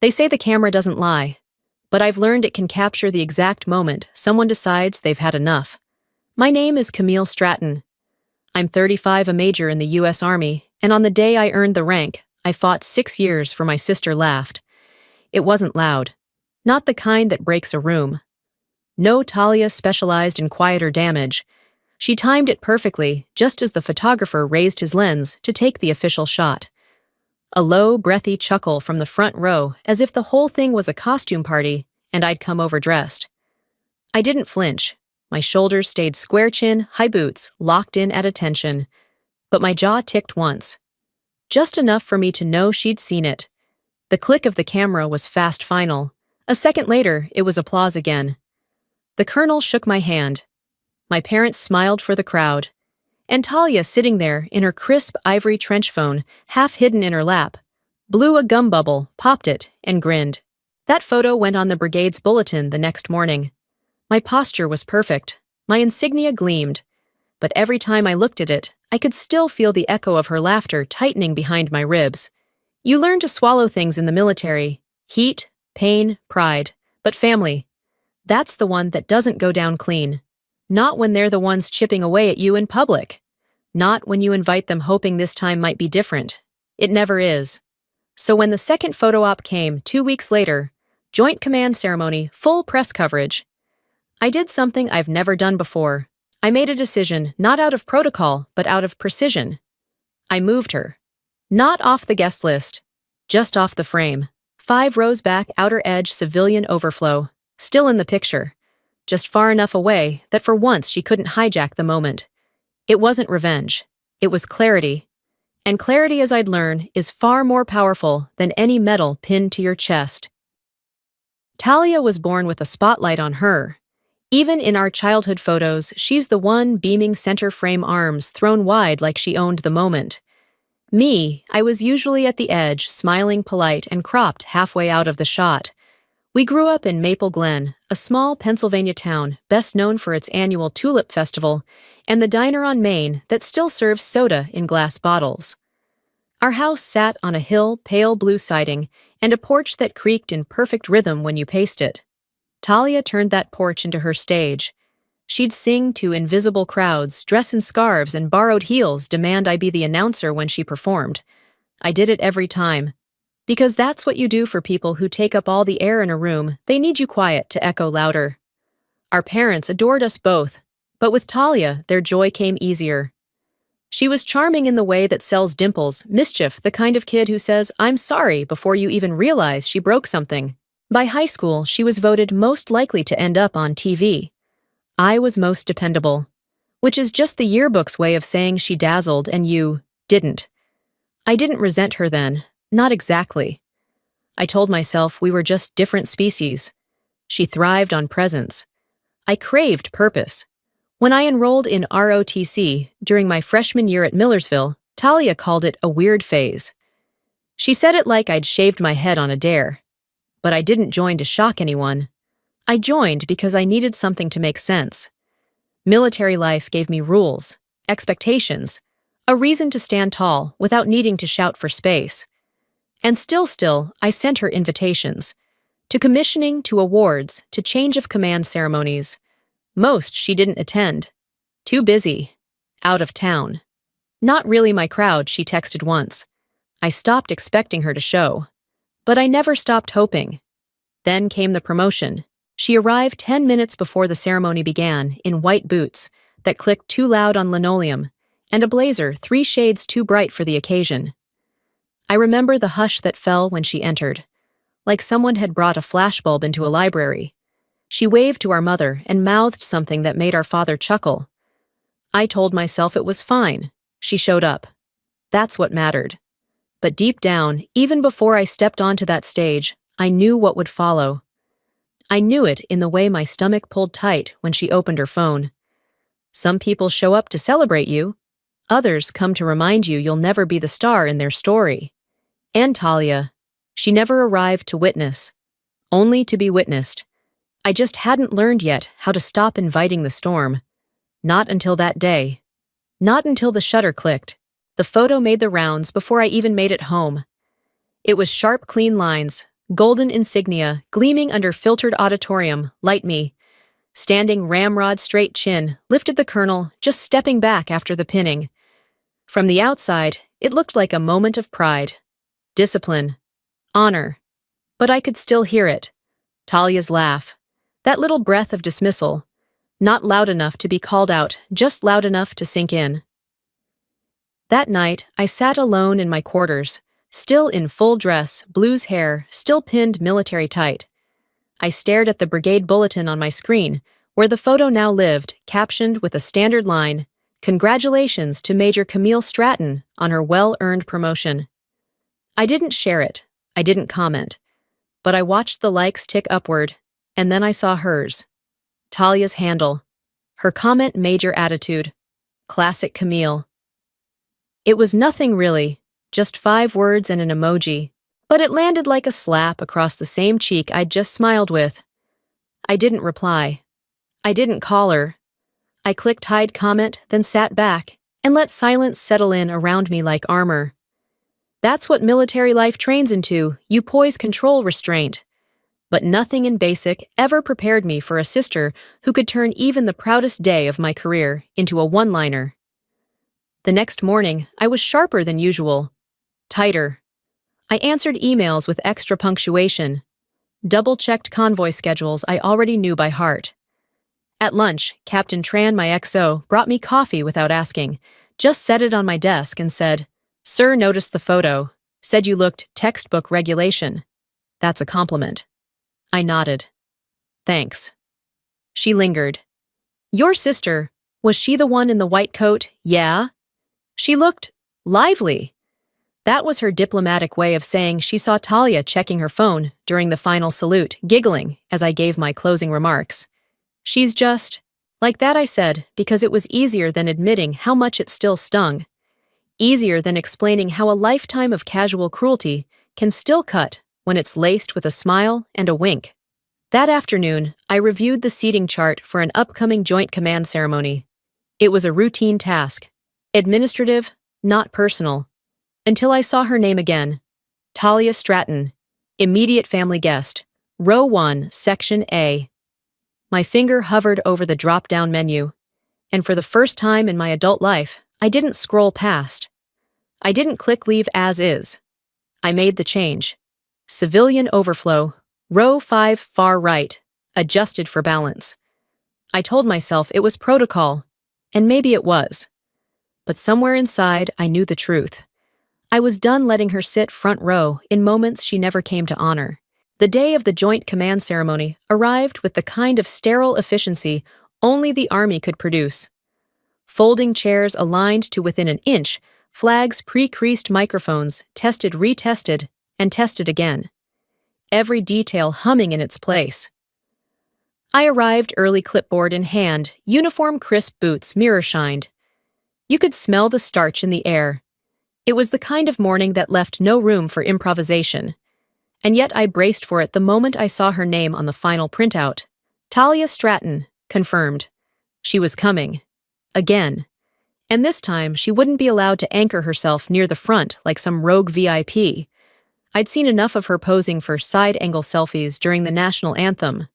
They say the camera doesn't lie, but I've learned it can capture the exact moment someone decides they've had enough. My name is Camille Stratton. I'm 35, a major in the U.S. Army, and on the day I earned the rank, I fought 6 years for my sister laughed. It wasn't loud. Not the kind that breaks a room. No, Talia specialized in quieter damage. She timed it perfectly, just as the photographer raised his lens to take the official shot. A low, breathy chuckle from the front row, as if the whole thing was a costume party, and I'd come overdressed. I didn't flinch. My shoulders stayed square chin, high boots, locked in at attention. But my jaw ticked once. Just enough for me to know she'd seen it. The click of the camera was fast final. A second later, it was applause again. The colonel shook my hand. My parents smiled for the crowd. And Talia, sitting there in her crisp ivory trench phone, half hidden in her lap, blew a gum bubble, popped it, and grinned. That photo went on the brigade's bulletin the next morning. My posture was perfect. My insignia gleamed. But every time I looked at it, I could still feel the echo of her laughter tightening behind my ribs. You learn to swallow things in the military. Heat, pain, pride. But family. That's the one that doesn't go down clean. Not when they're the ones chipping away at you in public. Not when you invite them hoping this time might be different. It never is. So when the second photo op came 2 weeks later, Joint Command ceremony, full press coverage, I did something I've never done before. I made a decision not out of protocol, but out of precision. I moved her. Not off the guest list, just off the frame. 5 rows back, outer edge, civilian overflow. Still in the picture. Just far enough away that for once she couldn't hijack the moment. It wasn't revenge. It was clarity. And clarity, as I'd learn, is far more powerful than any medal pinned to your chest. Talia was born with a spotlight on her. Even in our childhood photos, she's the one beaming center frame, arms thrown wide like she owned the moment. Me, I was usually at the edge, smiling, polite, and cropped halfway out of the shot. We grew up in Maple Glen, a small Pennsylvania town best known for its annual Tulip Festival and the diner on Main that still serves soda in glass bottles. Our house sat on a hill, pale blue siding, and a porch that creaked in perfect rhythm when you paced it. Talia turned that porch into her stage. She'd sing to invisible crowds, dress in scarves and borrowed heels, demand I be the announcer when she performed. I did it every time. Because that's what you do for people who take up all the air in a room. They need you quiet to echo louder. Our parents adored us both, but with Talia, their joy came easier. She was charming in the way that sells dimples, mischief, the kind of kid who says, "I'm sorry," before you even realize she broke something. By high school, she was voted most likely to end up on TV. I was most dependable, which is just the yearbook's way of saying she dazzled and you didn't. I didn't resent her then. Not exactly. I told myself we were just different species. She thrived on presence. I craved purpose. When I enrolled in ROTC during my freshman year at Millersville, Talia called it a weird phase. She said it like I'd shaved my head on a dare. But I didn't join to shock anyone. I joined because I needed something to make sense. Military life gave me rules, expectations, a reason to stand tall without needing to shout for space. And still, I sent her invitations. To commissioning, to awards, to change of command ceremonies. Most she didn't attend. Too busy. Out of town. Not really my crowd, she texted once. I stopped expecting her to show. But I never stopped hoping. Then came the promotion. She arrived 10 minutes before the ceremony began, in white boots that clicked too loud on linoleum, and a blazer 3 shades too bright for the occasion. I remember the hush that fell when she entered, like someone had brought a flashbulb into a library. She waved to our mother and mouthed something that made our father chuckle. I told myself it was fine. She showed up. That's what mattered. But deep down, even before I stepped onto that stage, I knew what would follow. I knew it in the way my stomach pulled tight when she opened her phone. Some people show up to celebrate you. Others come to remind you you'll never be the star in their story. And Talia, she never arrived to witness, only to be witnessed. I just hadn't learned yet how to stop inviting the storm. Not until that day. Not until the shutter clicked. The photo made the rounds before I even made it home. It was sharp, clean lines, Golden insignia, gleaming under filtered auditorium, light me. Standing ramrod straight chin, lifted the colonel, just stepping back after the pinning. From the outside, it looked like a moment of pride. Discipline. Honor. But I could still hear it. Talia's laugh. That little breath of dismissal. Not loud enough to be called out, just loud enough to sink in. That night, I sat alone in my quarters, still in full dress, blues hair, still pinned military tight. I stared at the brigade bulletin on my screen, where the photo now lived, captioned with a standard line, "Congratulations to Major Camille Stratton on her well-earned promotion." I didn't share it, I didn't comment, but I watched the likes tick upward, and then I saw hers. Talia's handle. Her comment major attitude. Classic Camille. It was nothing really, just 5 words and an emoji, but it landed like a slap across the same cheek I'd just smiled with. I didn't reply. I didn't call her. I clicked hide comment, then sat back, and let silence settle in around me like armor. That's what military life trains into, you poise control restraint. But nothing in basic ever prepared me for a sister who could turn even the proudest day of my career into a one-liner. The next morning, I was sharper than usual. Tighter. I answered emails with extra punctuation. Double-checked convoy schedules I already knew by heart. At lunch, Captain Tran, my XO, brought me coffee without asking, just set it on my desk and said, "Sir noticed the photo. Said you looked textbook regulation." That's a compliment. I nodded. Thanks. She lingered. Your sister, was she the one in the white coat? Yeah. She looked lively. That was her diplomatic way of saying she saw Talia checking her phone during the final salute, giggling as I gave my closing remarks. She's just, like that I said, because it was easier than admitting how much it still stung. Easier than explaining how a lifetime of casual cruelty can still cut when it's laced with a smile and a wink. That afternoon, I reviewed the seating chart for an upcoming joint command ceremony. It was a routine task. Administrative, not personal. Until I saw her name again. Talia Stratton, immediate family guest, row 1, section A. My finger hovered over the drop-down menu, and for the first time in my adult life, I didn't scroll past. I didn't click leave as is. I made the change. Civilian overflow, row 5 far right, adjusted for balance. I told myself it was protocol, and maybe it was. But somewhere inside, I knew the truth. I was done letting her sit front row in moments she never came to honor. The day of the joint command ceremony arrived with the kind of sterile efficiency only the Army could produce. Folding chairs aligned to within an inch, flags pre-creased microphones, tested, retested, and tested again. Every detail humming in its place. I arrived early, clipboard in hand, uniform crisp boots mirror-shined. You could smell the starch in the air. It was the kind of morning that left no room for improvisation. And yet I braced for it the moment I saw her name on the final printout. Talia Stratton, confirmed. She was coming. Again. And this time, she wouldn't be allowed to anchor herself near the front like some rogue VIP. I'd seen enough of her posing for side-angle selfies during the national anthem.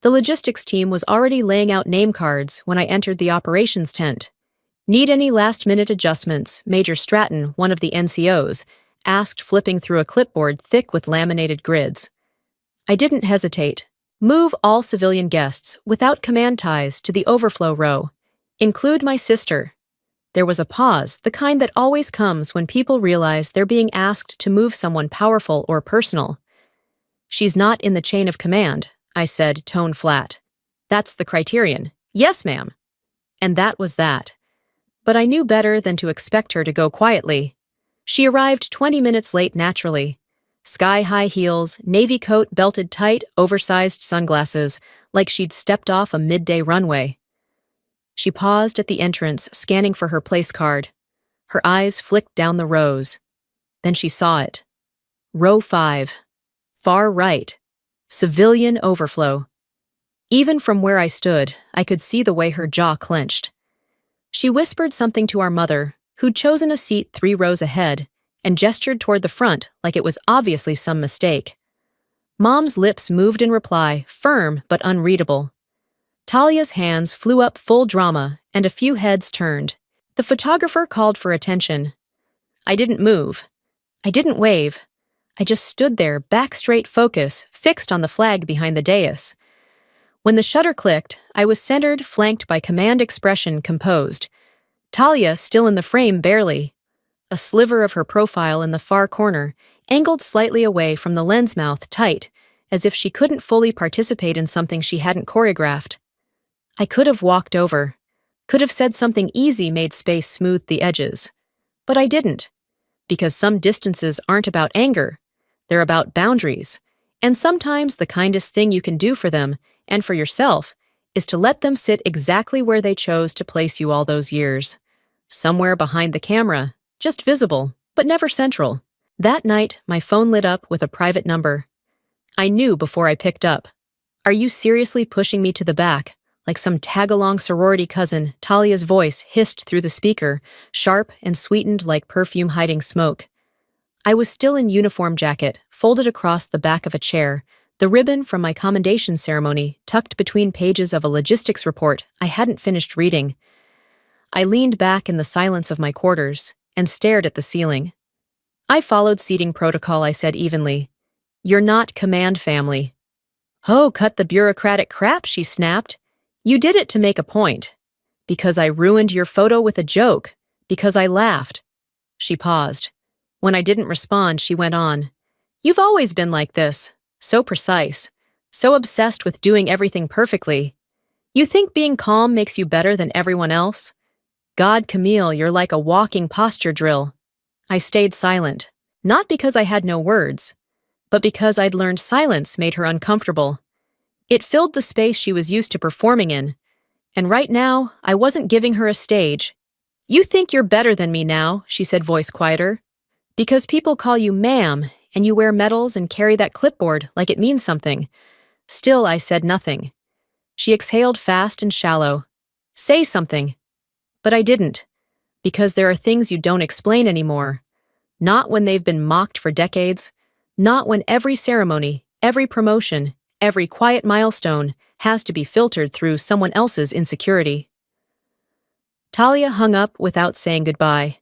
The logistics team was already laying out name cards when I entered the operations tent. Need any last-minute adjustments, Major Stratton, one of the NCOs, asked, flipping through a clipboard thick with laminated grids. I didn't hesitate. Move all civilian guests without command ties to the overflow row. Include my sister. There was a pause, the kind that always comes when people realize they're being asked to move someone powerful or personal. She's not in the chain of command, I said, tone flat. That's the criterion. Yes, ma'am. And that was that. But I knew better than to expect her to go quietly. She arrived 20 minutes late naturally. Sky-high heels, navy coat belted tight, oversized sunglasses, like she'd stepped off a midday runway. She paused at the entrance, scanning for her place card. Her eyes flicked down the rows. Then she saw it. Row 5. Far right. Civilian overflow. Even from where I stood, I could see the way her jaw clenched. She whispered something to our mother, who'd chosen a seat 3 rows ahead, and gestured toward the front like it was obviously some mistake. Mom's lips moved in reply, firm but unreadable. Talia's hands flew up full drama, and a few heads turned. The photographer called for attention. I didn't move. I didn't wave. I just stood there, back straight focus, fixed on the flag behind the dais. When the shutter clicked, I was centered, flanked by command expression composed. Talia still in the frame barely. A sliver of her profile in the far corner, angled slightly away from the lens mouth tight, as if she couldn't fully participate in something she hadn't choreographed. I could have walked over, could have said something easy made space smooth the edges. But I didn't, because some distances aren't about anger, they're about boundaries, and sometimes the kindest thing you can do for them, and for yourself, is to let them sit exactly where they chose to place you all those years. Somewhere behind the camera, just visible, but never central. That night, my phone lit up with a private number. I knew before I picked up. Are you seriously pushing me to the back? Like some tag-along sorority cousin, Talia's voice hissed through the speaker, sharp and sweetened like perfume hiding smoke. I was still in uniform jacket, folded across the back of a chair, the ribbon from my commendation ceremony tucked between pages of a logistics report I hadn't finished reading. I leaned back in the silence of my quarters and stared at the ceiling. I followed seating protocol, I said evenly. You're not command family. Oh, cut the bureaucratic crap, she snapped. You did it to make a point. Because I ruined your photo with a joke. Because I laughed. She paused. When I didn't respond, she went on. You've always been like this. So precise. So obsessed with doing everything perfectly. You think being calm makes you better than everyone else? God, Camille, you're like a walking posture drill. I stayed silent. Not because I had no words, but because I'd learned silence made her uncomfortable. It filled the space she was used to performing in, and right now, I wasn't giving her a stage. You think you're better than me now, she said, voice quieter. Because people call you ma'am, and you wear medals and carry that clipboard like it means something. Still, I said nothing. She exhaled fast and shallow. Say something. But I didn't, because there are things you don't explain anymore. Not when they've been mocked for decades. Not when every ceremony, every promotion, every quiet milestone has to be filtered through someone else's insecurity. Talia hung up without saying goodbye.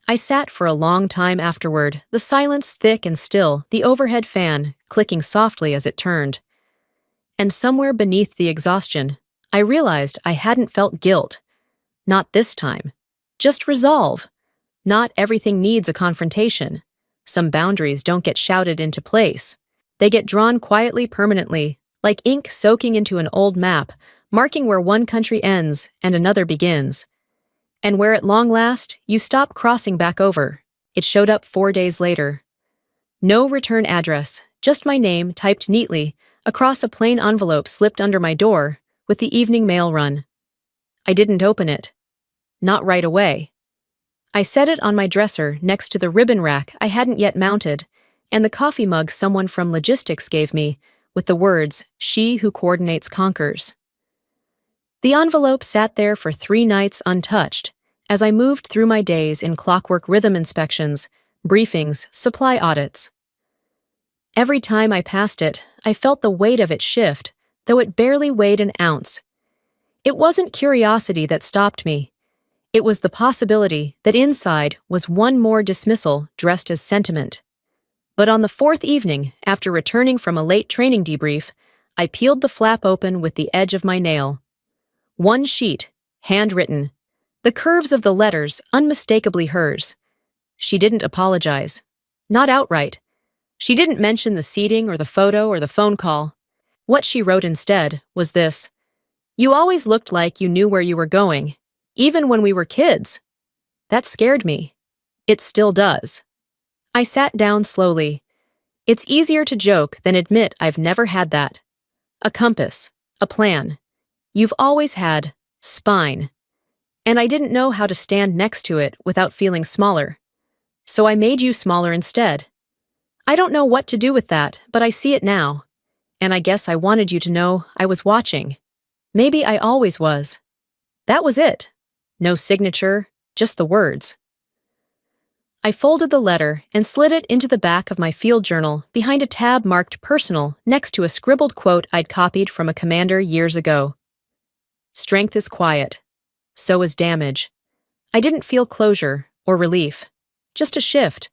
I sat for a long time afterward, the silence thick and still, the overhead fan clicking softly as it turned. And somewhere beneath the exhaustion, I realized I hadn't felt guilt. Not this time. Just resolve. Not everything needs a confrontation. Some boundaries don't get shouted into place. They get drawn quietly permanently, like ink soaking into an old map, marking where one country ends and another begins. And where at long last, you stop crossing back over. It showed up 4 days later. No return address, just my name typed neatly across a plain envelope slipped under my door with the evening mail run. I didn't open it. Not right away. I set it on my dresser next to the ribbon rack I hadn't yet mounted, and the coffee mug someone from logistics gave me, with the words, "She who coordinates conquers." The envelope sat there for 3 nights untouched, as I moved through my days in clockwork rhythm inspections, briefings, supply audits. Every time I passed it, I felt the weight of it shift, though it barely weighed an ounce. It wasn't curiosity that stopped me. It was the possibility that inside was one more dismissal dressed as sentiment. But on the 4th evening, after returning from a late training debrief, I peeled the flap open with the edge of my nail. One sheet, handwritten. The curves of the letters unmistakably hers. She didn't apologize. Not outright. She didn't mention the seating or the photo or the phone call. What she wrote instead was this: "You always looked like you knew where you were going, even when we were kids." That scared me. It still does. I sat down slowly. It's easier to joke than admit I've never had that. A compass. A plan. You've always had spine. And I didn't know how to stand next to it without feeling smaller. So I made you smaller instead. I don't know what to do with that, but I see it now. And I guess I wanted you to know I was watching. Maybe I always was. That was it. No signature, just the words. I folded the letter and slid it into the back of my field journal behind a tab marked personal next to a scribbled quote I'd copied from a commander years ago. Strength is quiet. So is damage. I didn't feel closure or relief. Just a shift.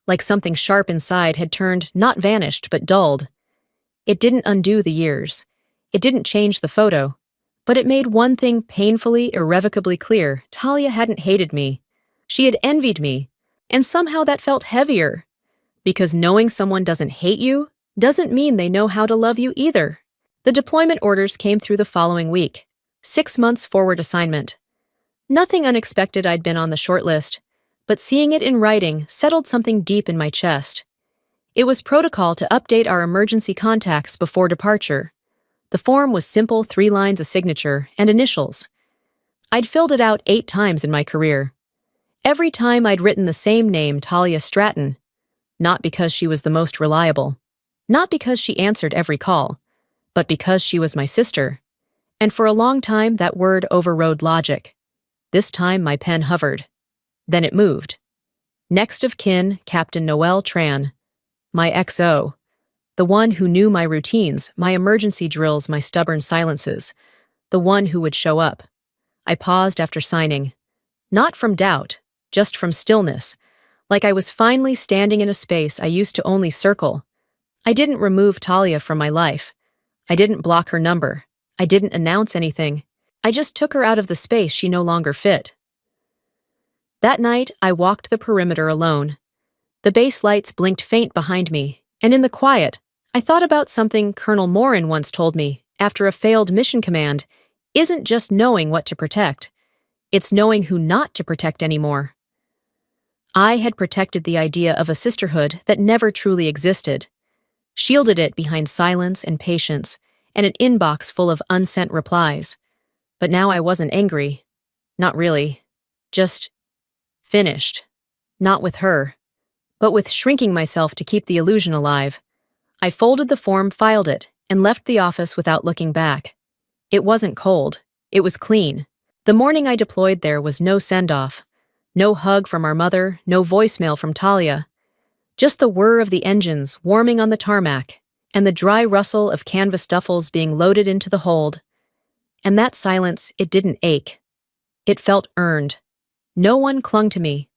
Like something sharp inside had turned, not vanished, but dulled. It didn't undo the years. It didn't change the photo. But it made one thing painfully, irrevocably clear. Talia hadn't hated me. She had envied me. And somehow that felt heavier. Because knowing someone doesn't hate you doesn't mean they know how to love you either. The deployment orders came through the following week. 6 months forward assignment. Nothing unexpected. I'd been on the short list, but seeing it in writing settled something deep in my chest. It was protocol to update our emergency contacts before departure. The form was simple, 3 lines of signature and initials. I'd filled it out 8 times in my career. Every time I'd written the same name, Camille Stratton. Not because she was the most reliable. Not because she answered every call. But because she was my sister. And for a long time, that word overrode logic. This time, my pen hovered. Then it moved. Next of kin, Captain Noel Tran. My XO. The one who knew my routines, my emergency drills, my stubborn silences. The one who would show up. I paused after signing. Not from doubt, just from stillness. Like I was finally standing in a space I used to only circle. I didn't remove Talia from my life. I didn't block her number. I didn't announce anything. I just took her out of the space she no longer fit. That night, I walked the perimeter alone. The base lights blinked faint behind me, and in the quiet, I thought about something Colonel Morin once told me after a failed mission command isn't just knowing what to protect. It's knowing who not to protect anymore. I had protected the idea of a sisterhood that never truly existed, shielded it behind silence and patience, and an inbox full of unsent replies. But now I wasn't angry. Not really. Just finished. Not with her, but with shrinking myself to keep the illusion alive. I folded the form, filed it, and left the office without looking back. It wasn't cold. It was clean. The morning I deployed there was no send-off. No hug from our mother, no voicemail from Talia. Just the whir of the engines warming on the tarmac, and the dry rustle of canvas duffels being loaded into the hold. And that silence, it didn't ache. It felt earned. No one clung to me.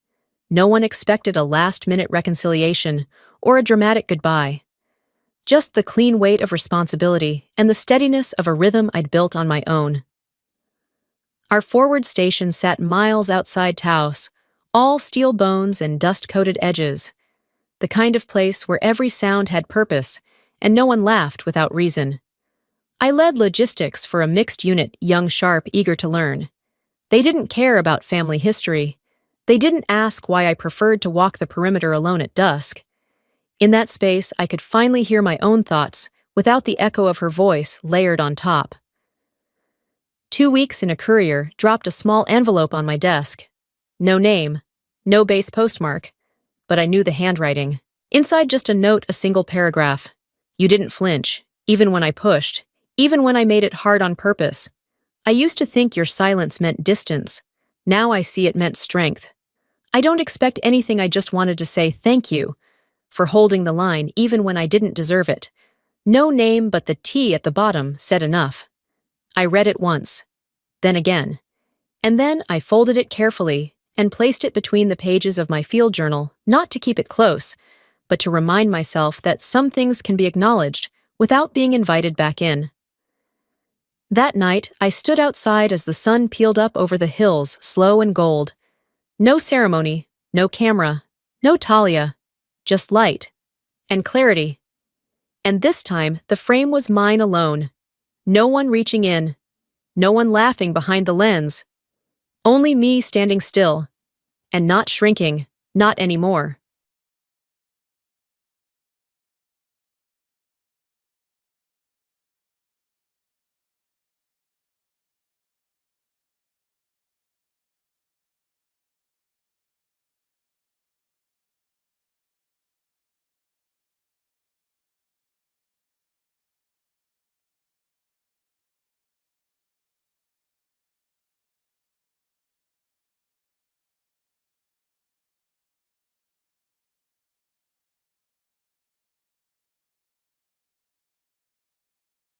No one expected a last-minute reconciliation or a dramatic goodbye. Just the clean weight of responsibility and the steadiness of a rhythm I'd built on my own. Our forward station sat miles outside Taos, all steel bones and dust-coated edges. The kind of place where every sound had purpose and no one laughed without reason. I led logistics for a mixed unit, young, sharp, eager to learn. They didn't care about family history. They didn't ask why I preferred to walk the perimeter alone at dusk. In that space, I could finally hear my own thoughts without the echo of her voice layered on top. 2 weeks in a courier dropped a small envelope on my desk. No name, no base postmark, but I knew the handwriting. Inside just a note, a single paragraph. You didn't flinch, even when I pushed, even when I made it hard on purpose. I used to think your silence meant distance. Now I see it meant strength. I don't expect anything, I just wanted to say thank you for holding the line even when I didn't deserve it. No name, but the T at the bottom said enough. I read it once, then again, and then I folded it carefully and placed it between the pages of my field journal, not to keep it close, but to remind myself that some things can be acknowledged without being invited back in. That night, I stood outside as the sun peeled up over the hills, slow and gold. No ceremony, no camera, no Talia, just light and clarity. And this time, the frame was mine alone. No one reaching in, no one laughing behind the lens. Only me standing still, and not shrinking, not anymore.